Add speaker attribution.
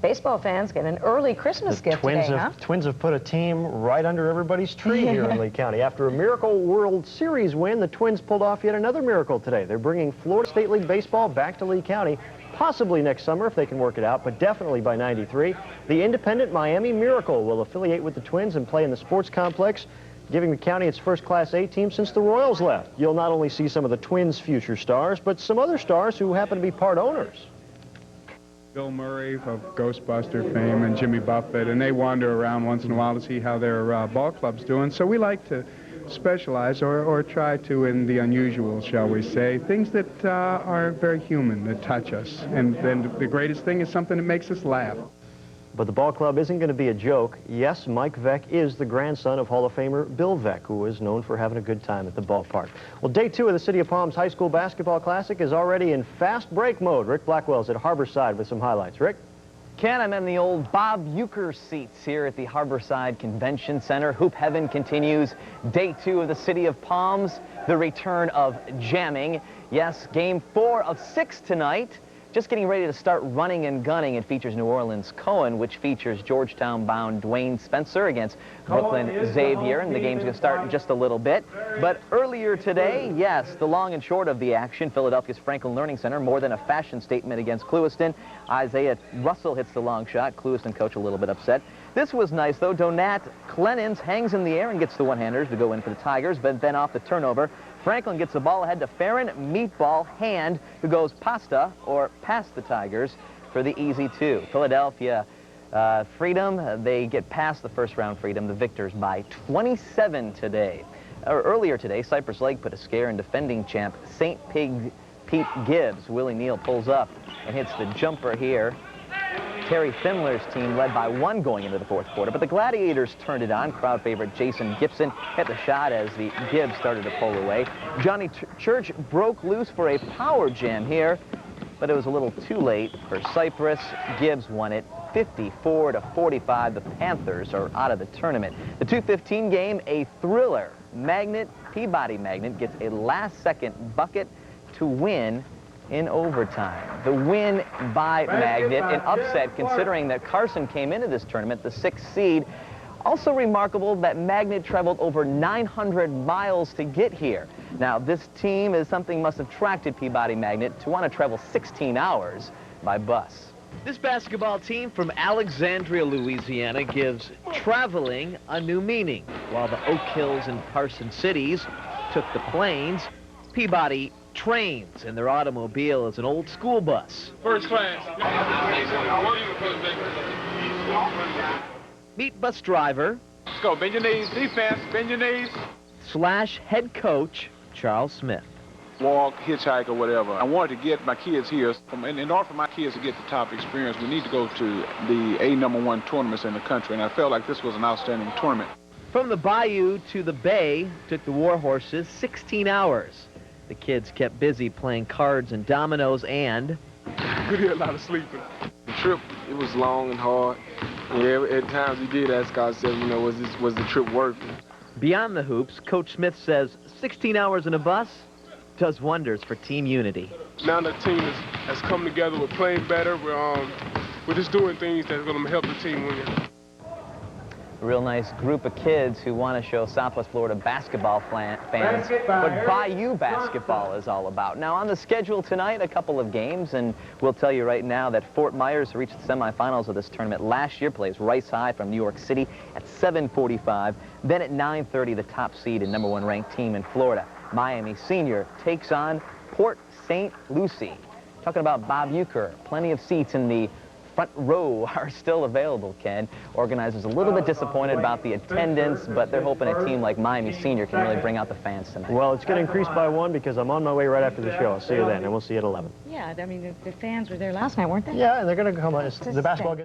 Speaker 1: Baseball fans get an early Christmas gift today, huh?
Speaker 2: Twins have put a team right under everybody's tree here in Lee County. After a Miracle World Series win, the Twins pulled off yet another miracle today. They're bringing Florida State League baseball back to Lee County, possibly next summer if they can work it out, but definitely by '93. The independent Miami Miracle will affiliate with the Twins and play in the sports complex, giving the county its first Class A team since the Royals left. You'll not only see some of the Twins' future stars, but some other stars who happen to be part owners.
Speaker 3: Bill Murray of Ghostbuster fame and Jimmy Buffett, and they wander around once in a while to see how their ball club's doing. So we like to specialize or try to in the unusual, shall we say, things that are very human, that touch us. And then the greatest thing is something that makes us laugh.
Speaker 2: But the ball club isn't going to be a joke. Yes, Mike Veck is the grandson of Hall of Famer Bill Veck, who is known for having a good time at the ballpark. Well, day 2 of the City of Palms High School Basketball Classic is already in fast break mode. Rick Blackwell's at Harborside with some highlights. Rick?
Speaker 4: Ken, I'm in the old Bob Uecker seats here at the Harborside Convention Center. Hoop Heaven continues. Day 2 of the City of Palms, the return of jamming. Yes, game 4 of 6 tonight. Just getting ready to start running and gunning. It features New Orleans Cohen, which features Georgetown-bound Dwayne Spencer against Brooklyn Xavier, and the game's going to start in just a little bit. But earlier today, yes, the long and short of the action, Philadelphia's Franklin Learning Center, more than a fashion statement against Clewiston. Isaiah Russell hits the long shot. Clewiston coach a little bit upset. This was nice, though. Donat Clennons hangs in the air and gets the one-handers to go in for the Tigers, but then off the turnover, Franklin gets the ball ahead to Farron Meatball Hand, who goes past the Tigers for the easy 2. Philadelphia Freedom, they get past the first-round Freedom, the victors by 27 today. Earlier today, Cypress Lake put a scare in defending champ St. Pete Gibbs. Willie Neal pulls up and hits the jumper here. Terry Fimler's team led by 1 going into the 4th quarter, but the Gladiators turned it on. Crowd favorite Jason Gibson hit the shot as the Gibbs started to pull away. Johnny Church broke loose for a power jam here, but it was a little too late for Cypress. Gibbs won it 54-45. The Panthers are out of the tournament. The 2:15 game, a thriller. Peabody Magnet gets a last-second bucket to win in overtime. The win by Magnet, an upset considering that Carson came into this tournament, the 6th seed. Also remarkable that Magnet traveled over 900 miles to get here. Now, this team is something must have attracted Peabody Magnet to want to travel 16 hours by bus.
Speaker 5: This basketball team from Alexandria, Louisiana gives traveling a new meaning. While the Oak Hills and Carson cities took the planes, Peabody trains in their automobile as an old school bus.
Speaker 6: First class.
Speaker 5: Meet bus driver.
Speaker 6: Let's go. Bend your knees. Defense. Bend your knees.
Speaker 5: / head coach Charles Smith.
Speaker 6: Walk, hitchhike, or whatever. I wanted to get my kids here. In order for my kids to get the top experience, we need to go to the #1 tournaments in the country, and I felt like this was an outstanding tournament.
Speaker 5: From the bayou to the bay took the Warhorses 16 hours. The kids kept busy playing cards and dominoes and...
Speaker 6: We did a lot of sleeping.
Speaker 7: The trip, it was long and hard. Yeah, at times we did ask ourselves, you know, was the trip worth it?
Speaker 5: Beyond the hoops, Coach Smith says 16 hours in a bus does wonders for team unity.
Speaker 8: Now the team has come together, we're playing better, we're just doing things that's going to help the team win.
Speaker 4: A real nice group of kids who want to show Southwest Florida basketball fans what Bayou basketball is all about. Now, on the schedule tonight, a couple of games, and we'll tell you right now that Fort Myers reached the semifinals of this tournament last year, plays Rice High from New York City at 7:45. Then at 9:30, the top seed and #1 ranked team in Florida, Miami Senior, takes on Port St. Lucie. Talking about Bob Uecker, plenty of seats in the front row are still available, Ken. Organizers a little bit disappointed about the attendance, but they're hoping a team like Miami Senior can really bring out the fans tonight.
Speaker 2: Well, it's going to increase by 1 because I'm on my way right after the show. I'll see you then, and we'll see you at 11.
Speaker 1: Yeah, I mean, the fans were there last night, weren't they?
Speaker 2: Yeah, and they're going to come on. The basketball